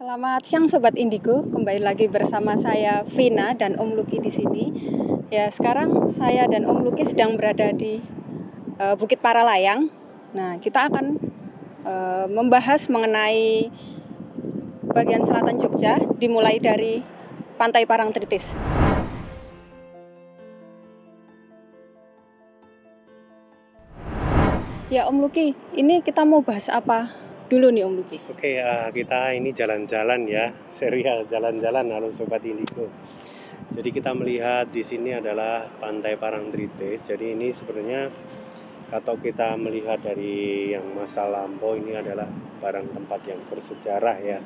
Selamat siang Sobat Indigo, kembali lagi bersama saya Vina dan Om Luki di sini. Ya, sekarang saya dan Om Luki sedang berada di Bukit Paralayang. Nah, kita akan membahas mengenai bagian selatan Jogja, dimulai dari Pantai Parangtritis. Ya Om Luki, ini kita mau bahas apa dulu nih Om Luki? Oke, kita ini jalan-jalan ya, serial jalan-jalan halo Sobat Indigo. Jadi kita melihat di sini adalah Pantai Parangtritis. Jadi ini sebenarnya kalau kita melihat dari yang masa lampau, ini adalah barang tempat yang bersejarah ya.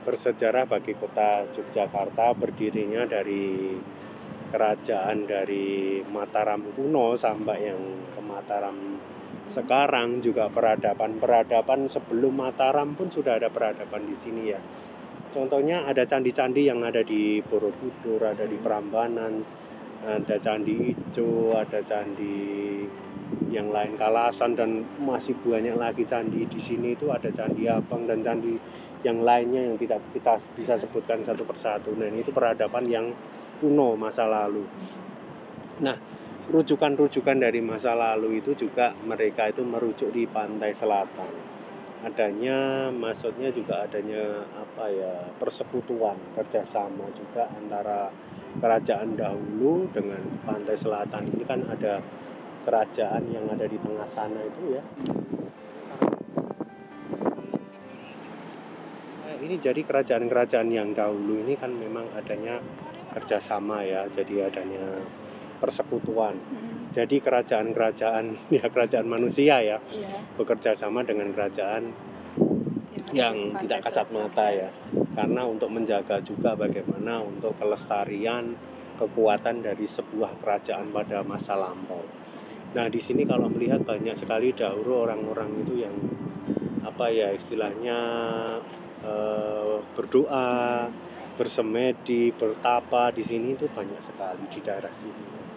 Bersejarah bagi kota Yogyakarta, berdirinya dari kerajaan dari Mataram kuno sampai yang ke Mataram sekarang, juga peradaban sebelum Mataram pun sudah ada peradaban di sini ya. Contohnya ada candi-candi yang ada di Borobudur, ada di Prambanan, ada candi Ijo, ada candi yang lain Kalasan, dan masih banyak lagi candi di sini. Itu ada candi Abang dan candi yang lainnya yang tidak kita bisa sebutkan satu persatu. Nah, itu peradaban yang kuno masa lalu. Nah, rujukan-rujukan dari masa lalu itu juga mereka itu merujuk di pantai selatan. Maksudnya juga adanya persekutuan, kerjasama juga antara kerajaan dahulu dengan pantai selatan. Ini kan ada kerajaan yang ada di tengah sana itu ya. Ini jadi kerajaan-kerajaan yang dahulu ini kan memang adanya kerjasama ya, jadi adanya persekutuan. Jadi kerajaan-kerajaan ya, kerajaan manusia ya, bekerja sama dengan kerajaan yang tidak kasat mata ya, karena untuk menjaga juga bagaimana untuk kelestarian kekuatan dari sebuah kerajaan pada masa lampau. Nah, di sini kalau melihat banyak sekali dahulu orang-orang itu yang istilahnya berdoa, bersemedi, bertapa di sini itu banyak sekali di daerah sini.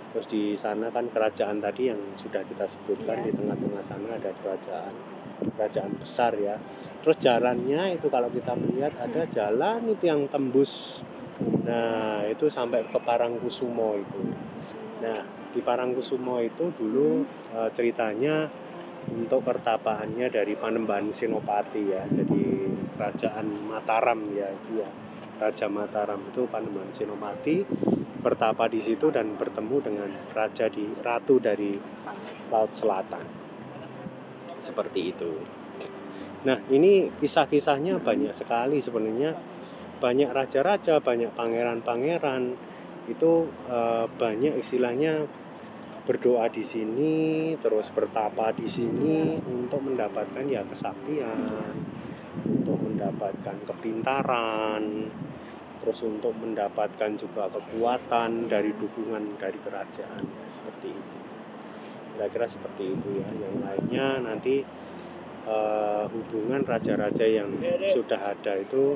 Terus di sana kan kerajaan tadi yang sudah kita sebutkan, di tengah-tengah sana ada kerajaan besar ya. Terus jalannya itu kalau kita melihat ada jalan itu yang tembus. Nah, itu sampai ke Parangkusumo itu. Nah, di Parangkusumo itu dulu ceritanya untuk pertapaannya dari Panembahan Senopati ya. Jadi kerajaan Mataram ya, itu ya. Raja Mataram itu Panembahan Senopati bertapa di situ dan bertemu dengan ratu dari Laut Selatan. Seperti itu. Nah, ini kisah-kisahnya banyak sekali sebenarnya. Banyak raja-raja, banyak pangeran-pangeran. Itu banyak istilahnya berdoa di sini, terus bertapa di sini untuk mendapatkan ya kesaktian, untuk mendapatkan kepintaran, terus untuk mendapatkan juga kekuatan dari dukungan dari kerajaan ya, seperti itu. Kira-kira seperti itu ya. Yang lainnya nanti hubungan raja-raja yang sudah ada itu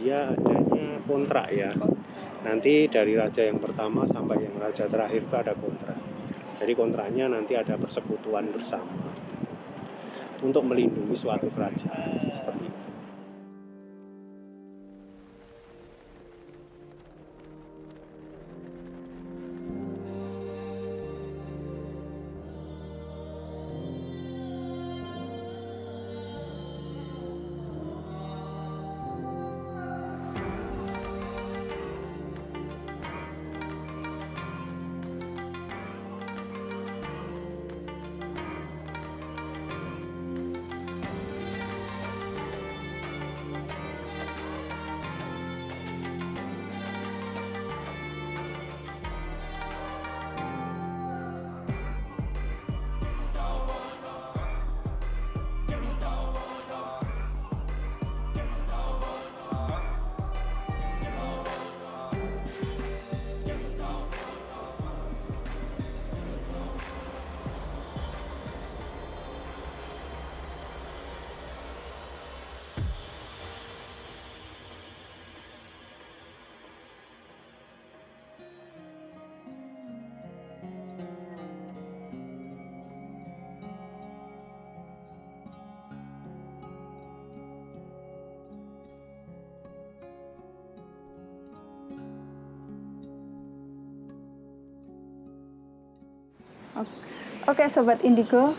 dia adanya kontrak ya. Nanti dari raja yang pertama sampai yang raja terakhir itu ada kontrak. Jadi kontraknya nanti ada persekutuan bersama untuk melindungi suatu kerajaan seperti itu. Oke, Sobat Indigo,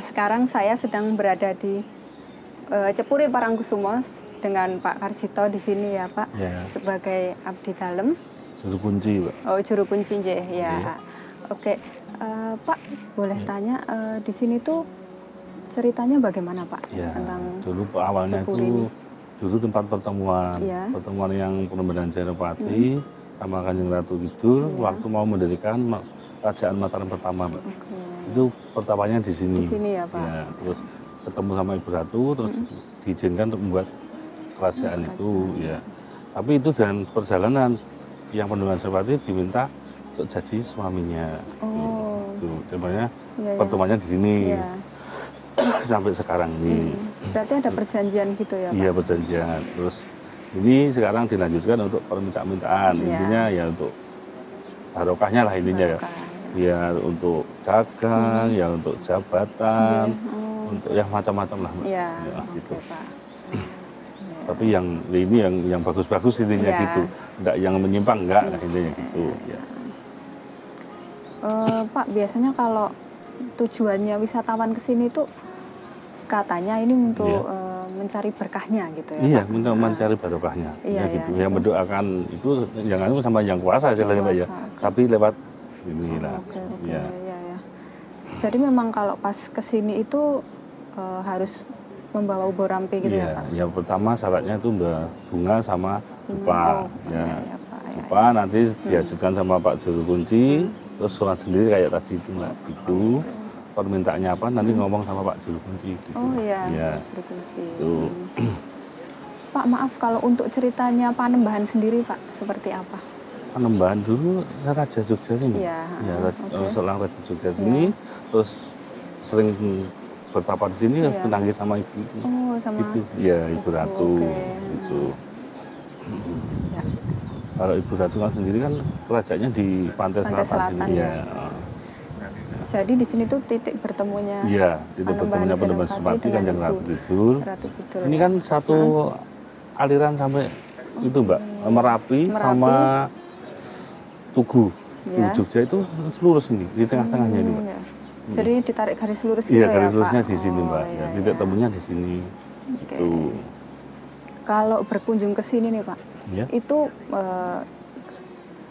sekarang saya sedang berada di Cepuri Parangkusumo dengan Pak Karjito di sini ya Pak, Ya, sebagai abdi dalem. juru kunci, Pak. Oh, juru kunci nggih, ya. Iya. Oke, Pak boleh Iya. tanya di sini tuh ceritanya bagaimana Pak Ya, tentang dulu awalnya Cepuri itu ini? dulu tempat pertemuan, Iya. pertemuan yang Penembaran Senopati sama Kanjeng Ratu Kidul Iya. waktu mau mendirikan Kerajaan Mataram pertama, Mbak. Oke. Itu pertamanya di sini. Di sini ya, Pak. Ya, terus ketemu sama Ibu Ratu, terus diizinkan untuk membuat kerajaan itu, ya. Tapi itu dan perjalanan yang Penembaran Senopati diminta untuk jadi suaminya. Oh. Itu temanya Iya, ya. pertemuannya di sini Iya. sampai sekarang ini. Berarti ada perjanjian gitu ya Pak? Iya, perjanjian. Terus ini sekarang dilanjutkan untuk permintaan. Iya. Intinya ya untuk barokahnya lah intinya ya. Barokah, Ya untuk dagang, ya untuk jabatan, Iya. Oh. untuk ya macam-macam lah, Mbak. Iya, Ya, oke gitu. Pak. Tapi yang ini yang bagus-bagus intinya Iya. gitu. Enggak yang menyimpang enggak intinya gitu. Ya. Pak, biasanya kalau tujuannya wisatawan ke sini tuh katanya ini untuk mencari berkahnya gitu ya Iya, Pak? untuk mencari barokahnya. Iya, Ya gitu. iya, Yang itu. mendoakan itu yang anu sama yang kuasa istilahnya, Pak ya. Kuasa, oke. Tapi lewat inilah. Oke, Ya. ya. Jadi memang kalau pas ke sini itu harus membawa ubo rampe gitu ya Iya, Pak? yang pertama syaratnya itu bunga sama dupa. Oh, Ya, ya Pak. Ya. dupa nanti diajukan sama Pak Juru Kunci, terus surat sendiri kayak tadi itu Mbak. Itu permintaannya apa nanti ngomong sama Pak Juru Kunci. Gitu. Oh iya, Ya, berkunci. itu. Pak, maaf kalau untuk ceritanya Panembahan sendiri Pak, seperti apa? Panembahan dulu Raja Jogja ini. Iya, Ya, oke. seorang Raja Jogja sini, terus sering bertapa di sini Iya. menangis sama ibu itu. Oh, sama Gitu. Ya, Ibu Ratu. Oke. Gitu. Ya. Kalau Ibu Ratu kan sendiri kan kerajaannya di pantai, Pantai selatan, Selatan, sini. ya. Jadi di sini tuh titik bertemunya Iya, itu Panembahan bertemunya Penembahan Senopati Senopati kan yang dengan Ratu Kidul. Ratu Kidul. Ini ya. kan satu aliran sampai itu Mbak, Merapi sama Tugu. Ya. Tugu Jogja itu lurus ini, di tengah-tengahnya ini Mbak. Ya. Jadi ditarik garis lurus gitu Iya, ya garis Pak? lurusnya di sini Oh, Mbak. iya, Ya, titik iya. temunya di sini. Oke. Itu. Kalau berkunjung ke sini nih Pak, Ya. itu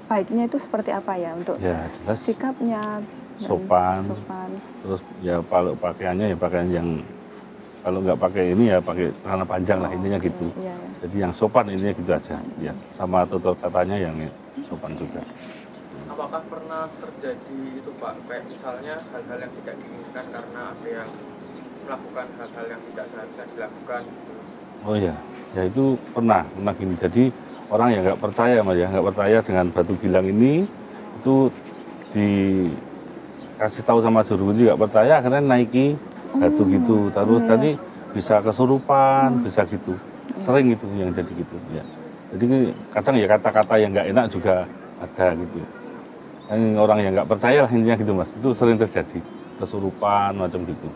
baiknya itu seperti apa ya untuk Ya, jelas sikapnya dan sopan. sopan. Terus ya kalau pakaiannya ya pakaian yang kalau nggak pakai ini ya pakai celana panjang lah intinya gitu. Iya, ya. Jadi yang sopan intinya gitu aja. Ya, sama tutur katanya yang sopan juga. Apakah pernah terjadi itu Pak, kayak misalnya hal-hal yang tidak diinginkan karena ada yang melakukan hal-hal yang tidak seharusnya dilakukan gitu? Oh ya, ya itu pernah gini. Jadi orang yang nggak percaya Mas ya, nggak percaya dengan batu gilang ini itu dikasih tahu sama juru kunci nggak percaya akhirnya naiki batu gitu. Terus tadi bisa kesurupan, bisa gitu. Sering itu yang jadi gitu ya. Jadi kadang ya kata-kata yang nggak enak juga ada gitu. Yang orang yang nggak percaya lah intinya gitu Mas, itu sering terjadi kesurupan macam gitu.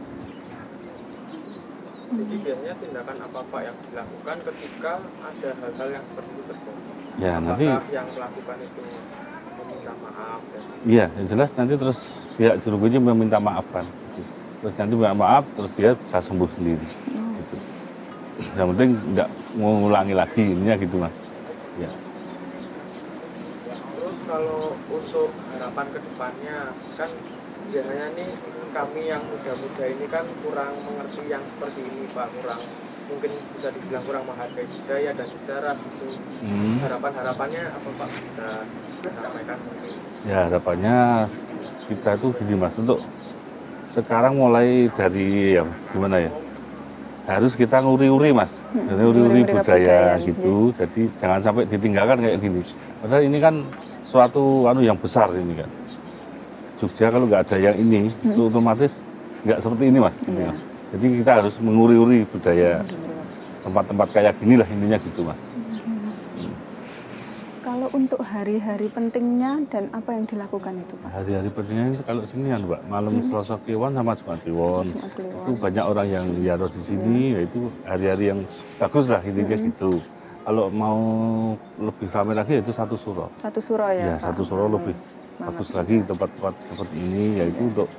Jadi biasanya tindakan apa Pak yang dilakukan ketika ada hal-hal yang seperti itu terjadi? Ya Apakah nanti yang melakukan itu meminta maaf dan iya, yang jelas nanti terus pihak juru kunci meminta maaf kan. Gitu. Terus nanti minta maaf, terus dia bisa sembuh sendiri. Gitu. Yang penting nggak mengulangi lagi, ininya gitu Mas. Ya. terus kalau untuk harapan ke depannya kan biasanya nih kami yang muda-muda ini kan kurang mengerti yang seperti ini Pak, kurang mungkin bisa dibilang kurang menghargai budaya dan sejarah gitu. Harapan-harapannya apa Pak bisa disampaikan mungkin? Ya harapannya kita tuh gini Mas, untuk sekarang mulai dari ya gimana ya, harus kita nguri-uri Mas, nguri-uri nguri-uri budaya kebudayaan, gitu. Jadi jangan sampai ditinggalkan kayak gini. Padahal ini kan suatu yang besar ini kan. Jogja kalau nggak ada yang ini, itu otomatis nggak seperti ini Mas. Iya. Jadi kita harus menguri-uri budaya tempat-tempat kayak gini lah intinya gitu Mas. Kalau untuk hari-hari pentingnya dan apa yang dilakukan itu Pak? Hari-hari pentingnya itu kalau sini kan Mbak, malam Selasa Kliwon sama Jumat Kliwon. Jumat Kliwon. Itu banyak orang yang ziarah di sini, yaitu hari-hari yang bagus lah intinya gitu. Kalau mau lebih ramai lagi itu satu suro. Satu suro ya Ya, Pak? satu suro lebih bagus lagi tempat-tempat seperti ini, yaitu untuk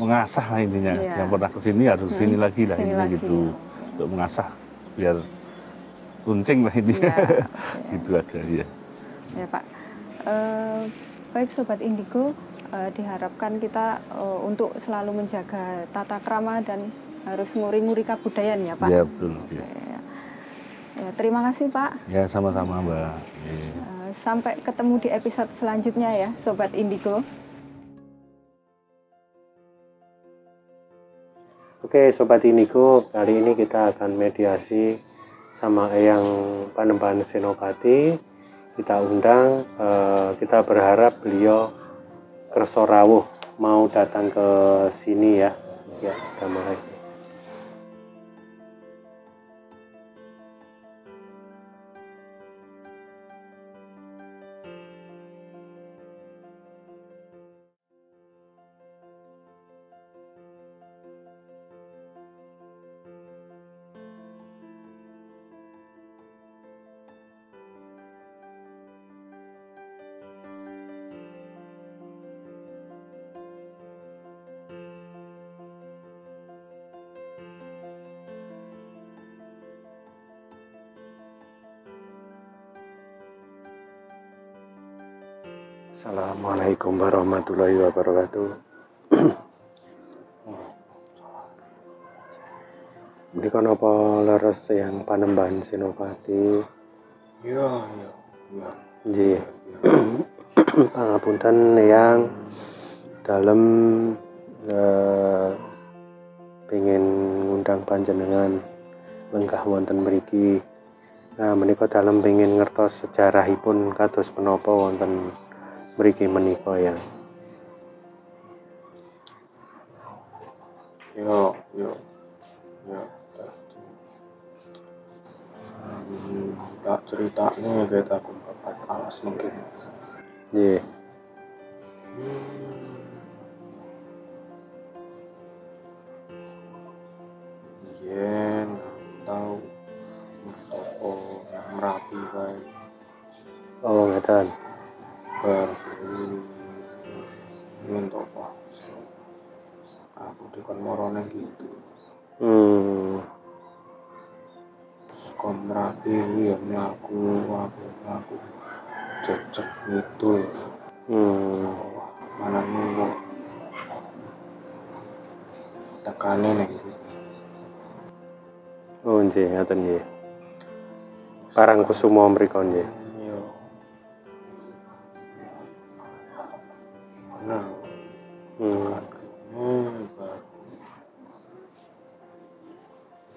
mengasah lah intinya. Yang pernah kesini harus kesini lagi lah intinya gitu, untuk mengasah biar kuncing lah intinya. Gitu aja ya. Ya Pak. Baik Sobat Indigo, diharapkan kita untuk selalu menjaga tata krama dan harus nguri-nguri kebudayaan ya Pak. Ya betul. Ya. Ya, terima kasih Pak. Ya sama-sama Mbak. Sampai ketemu di episode selanjutnya ya Sobat Indigo. Oke Sobat Indigo, kali ini kita akan mediasi sama Eyang Panembahan Senopati. Kita undang, kita berharap beliau kerso rawuh mau datang ke sini ya. Ya, kita mulai. Assalamualaikum warahmatullahi wabarakatuh. Menika napa leres yang Panembahan Senopati? Iya. Nggih. Pangapunten yang dalem pengen ngundang panjenengan lenggah wonten mriki. Nah, menika dalem pengen ngertos sejarahipun kados menapa wonten mriki menika ya. Yo. Tak ceritanya kita aku bapak alas mungkin. Nggih. Yen tahu mertopo yang merapi baik. Oh, ngeten. Mertopo. Aku dikon morone gitu. Sekon merapi ya aku cecek gitu. Mana nunggu tekane nih. Oh, nggih, ngeten nggih. Parangkusumo mriko nggih. Iya. Nah.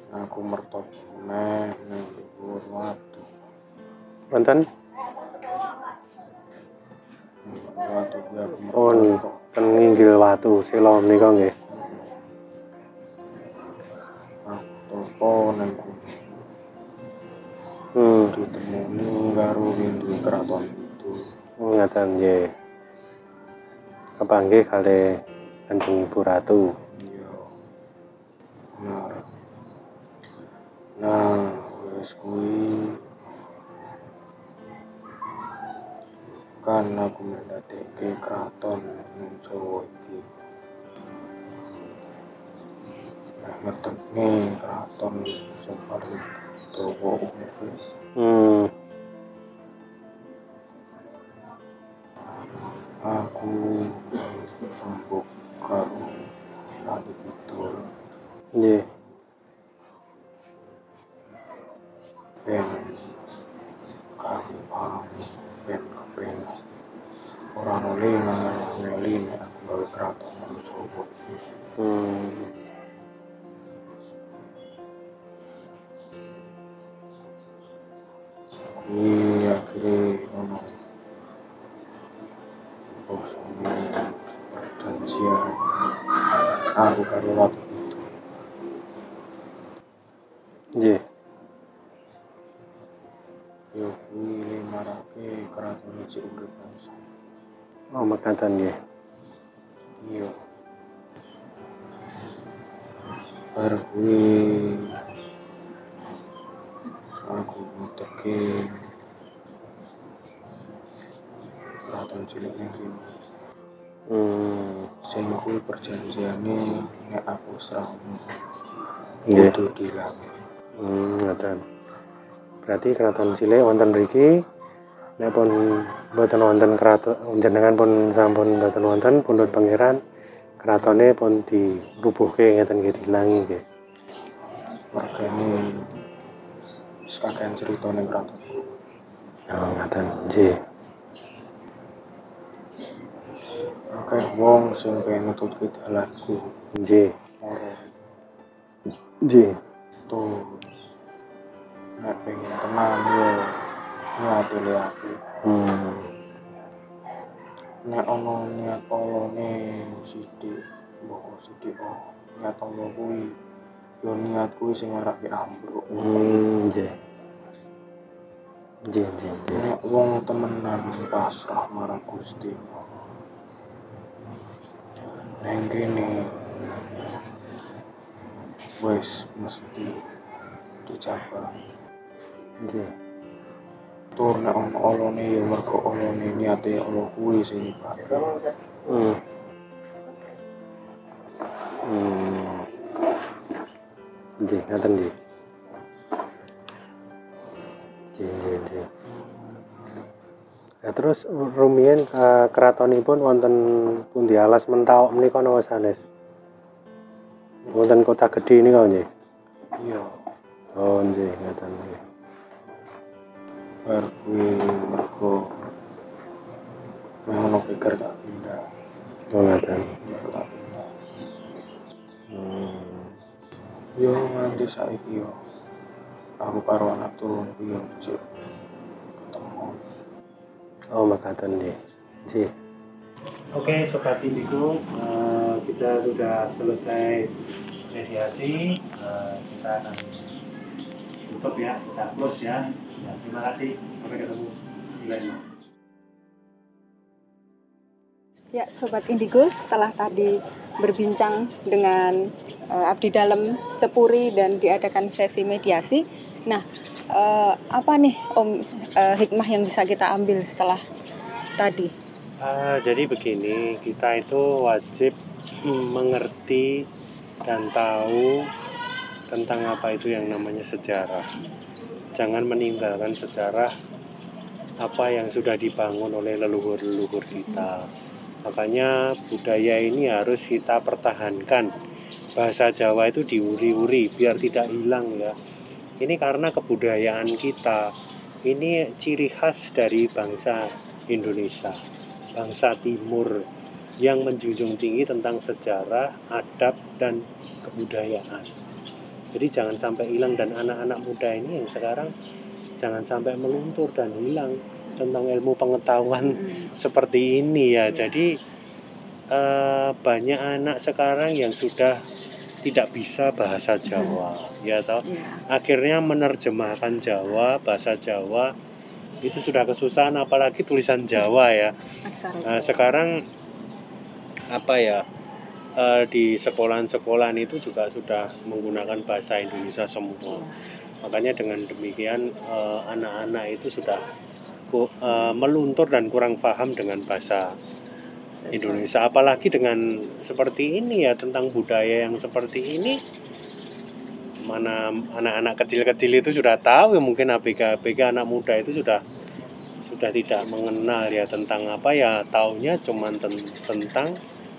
Aku mertok neng dhuwur watu. Wonten? Watu ya ten nginggil watu sela menika nggih. Topo neng ditemuni karo windu keraton itu. Ngeten nggih. Kepanggih kalih Kanjeng Ibu Ratu. Iya. Nah, wis kuwi kan aku mendadekke keraton ning Jawa iki. Ngetepne keraton sing paling dawa umure. Aku tembok karo lagi betul. Nggih. Ben kami paham, ben kepen orang nuli aku gawe keraton nang Jawa. Iya, akhirnya ono perjanjian aku karo waktu itu. Nggih. Yo kuwi marake keraton iki urip bangsa. Oh, mekaten nggih. Iya. Bar kuwi aku ngeteki keraton keraton cilik ning kene. Hmm. Sing kuwi perjanjiane nek aku serahmu Nggih. kudu dilangi. Ngoten. Berarti keraton cilik wonten mriki nek pun mboten wonten keraton jenengan pun sampun mboten wonten pundhut pangeran keratone pun dirubuhke ngeten nggih dilangi nggih. Mergane wis kakean cerita ning keraton. Oh, ngoten. Nggih. Akeh wong sing pengen nututke dalanku. Nggih. Moro Nggih. tuh nek pengen tenang yo niate le apik. Nek ana niat olone sithik, mbok sithik niat Allah kuwi yo niat kuwi sing marake ambruk. Nggih. Nggih, nggih, nggih. Nek wong temenan pasrah marang Gusti neng kene wis mesti dijaga. Nggih. Tur nek ana olone ya mergo olone niate Allah kuwi sing nyebabke. Nggih, ngoten nggih. Nggih. Ya terus rumiyin keratonipun wonten pundi alas Mentawok menika napa sanes? Wonten kota gedhe nika nggih. Iya, Oh, nggih, ngoten nggih. bar kuwi mergo ngono pikir tak pindah. Oh, ngoten. Baru tak pindah. Yo nganti saiki yo aku karo anak turunku yo cek ketemu. Oh, makaten nggih. Nggih. Oke, sobat indiku, kita sudah selesai mediasi. Kita akan tutup ya, kita close ya. Terima kasih. Sampai ketemu di lain. Ya, Sobat Indigo, setelah tadi berbincang dengan abdi dalam Cepuri dan diadakan sesi mediasi. Nah, apa nih Om hikmah yang bisa kita ambil setelah tadi? Jadi begini, kita itu wajib mengerti dan tahu tentang apa itu yang namanya sejarah. Jangan meninggalkan sejarah apa yang sudah dibangun oleh leluhur-leluhur kita. Makanya budaya ini harus kita pertahankan. Bahasa Jawa itu diuri-uri biar tidak hilang ya. Ini karena kebudayaan kita. Ini ciri khas dari bangsa Indonesia, bangsa Timur yang menjunjung tinggi tentang sejarah, adab, dan kebudayaan. Jadi jangan sampai hilang, dan anak-anak muda ini yang sekarang jangan sampai meluntur dan hilang tentang ilmu pengetahuan seperti ini ya. Jadi banyak anak sekarang yang sudah tidak bisa bahasa Jawa, ya toh. Akhirnya menerjemahkan Jawa, bahasa Jawa itu sudah kesusahan, apalagi tulisan Jawa ya. Sekarang di sekolahan-sekolahan itu juga sudah menggunakan bahasa Indonesia semua. Makanya dengan demikian anak-anak itu sudah meluntur dan kurang paham dengan bahasa Indonesia. Apalagi dengan seperti ini ya, tentang budaya yang seperti ini, mana anak-anak kecil-kecil itu sudah tahu ya, mungkin ABG anak muda itu sudah tidak mengenal ya tentang apa ya, taunya cuma tentang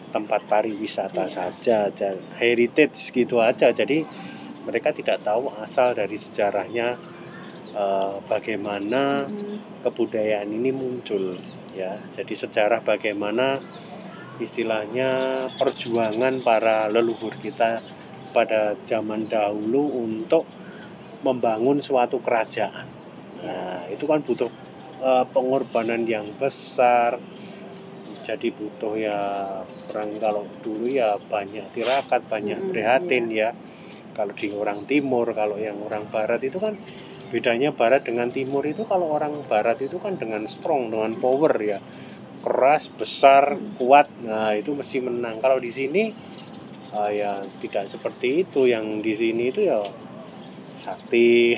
tempat pariwisata saja, heritage gitu aja. Jadi mereka tidak tahu asal dari sejarahnya, bagaimana kebudayaan ini muncul ya. Jadi sejarah bagaimana istilahnya perjuangan para leluhur kita pada zaman dahulu untuk membangun suatu kerajaan. Nah, itu kan butuh pengorbanan yang besar. Jadi butuh ya perang, kalau dulu ya banyak tirakat, banyak prihatin ya. Kalau di orang timur, kalau yang orang barat itu kan bedanya barat dengan timur itu, kalau orang barat itu kan dengan strong, dengan power ya. Keras, besar, kuat. Nah, itu mesti menang. Kalau di sini ya tidak seperti itu. Yang di sini itu ya sakti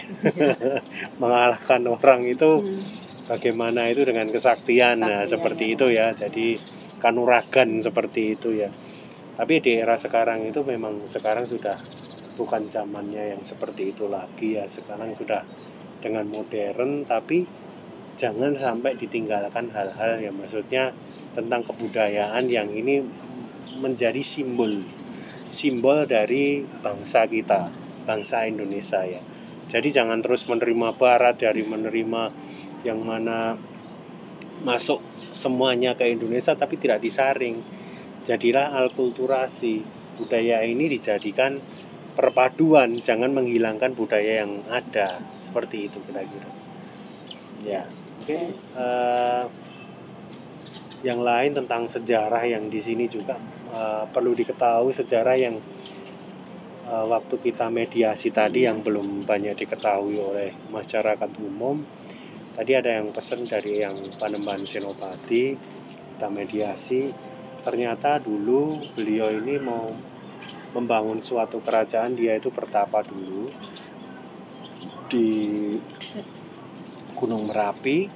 mengalahkan orang itu bagaimana itu dengan kesaktian, nah Kesaktian, seperti ya. itu ya. Jadi kanuragan seperti itu ya. Tapi di era sekarang itu memang sekarang sudah bukan zamannya yang seperti itu lagi ya. Sekarang sudah dengan modern, tapi jangan sampai ditinggalkan hal-hal yang maksudnya tentang kebudayaan yang ini menjadi simbol dari bangsa kita, bangsa Indonesia ya. Jadi jangan terus menerima barat dari menerima yang mana masuk semuanya ke Indonesia tapi tidak disaring. Jadilah alkulturasi, budaya ini dijadikan perpaduan, jangan menghilangkan budaya yang ada. Seperti itu kira-kira. Ya, mungkin yang lain tentang sejarah yang di sini juga perlu diketahui, sejarah yang waktu kita mediasi tadi yang belum banyak diketahui oleh masyarakat umum. Tadi ada yang pesan dari yang Panembahan Senopati, kita mediasi. Ternyata dulu beliau ini mau membangun suatu kerajaan, dia itu bertapa dulu di Gunung Merapi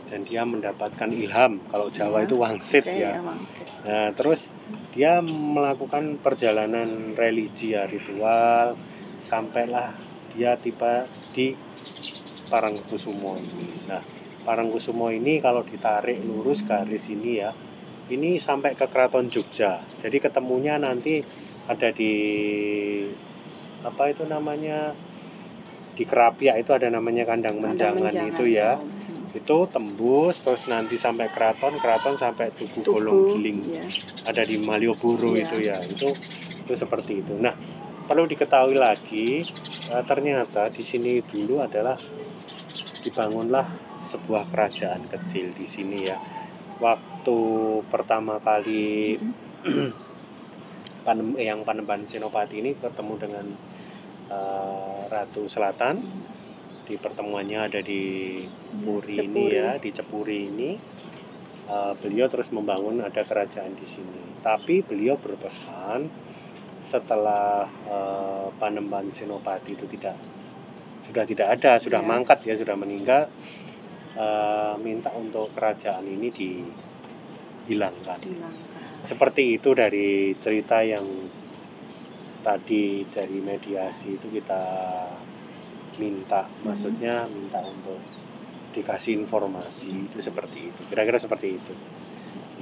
dan dia mendapatkan ilham, kalau Jawa itu wangsit ya. Nah, terus dia melakukan perjalanan religi ya, ritual, sampailah dia tiba di Parangkusumo ini. Nah, Parangkusumo ini kalau ditarik lurus garis ini ya, ini sampai ke Keraton Jogja. Jadi ketemunya nanti ada di apa itu namanya, di Kerapiak itu ada namanya Kandang Menjangan itu ya. Itu tembus terus nanti sampai keraton sampai Tugu Bolong Giling ya. Ada di Malioboro ya. Itu seperti itu. Nah, perlu diketahui lagi ternyata di sini dulu adalah dibangunlah sebuah kerajaan kecil di sini ya. Waktu pertama kali yang Panembahan Senopati ini ketemu dengan Ratu Selatan, di pertemuannya ada di Puri ini ya, di Cepuri ini. Beliau terus membangun ada kerajaan di sini. Tapi beliau berpesan setelah Panembahan Senopati itu sudah tidak ada, sudah mangkat ya, sudah meninggal, minta untuk kerajaan ini dihilangkan. Seperti itu dari cerita yang tadi dari mediasi itu kita minta, maksudnya minta untuk dikasih informasi itu seperti itu, kira-kira seperti itu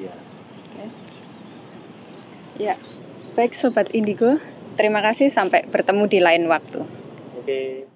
ya. Ya, baik Sobat Indigo, terima kasih, sampai bertemu di lain waktu. Oke.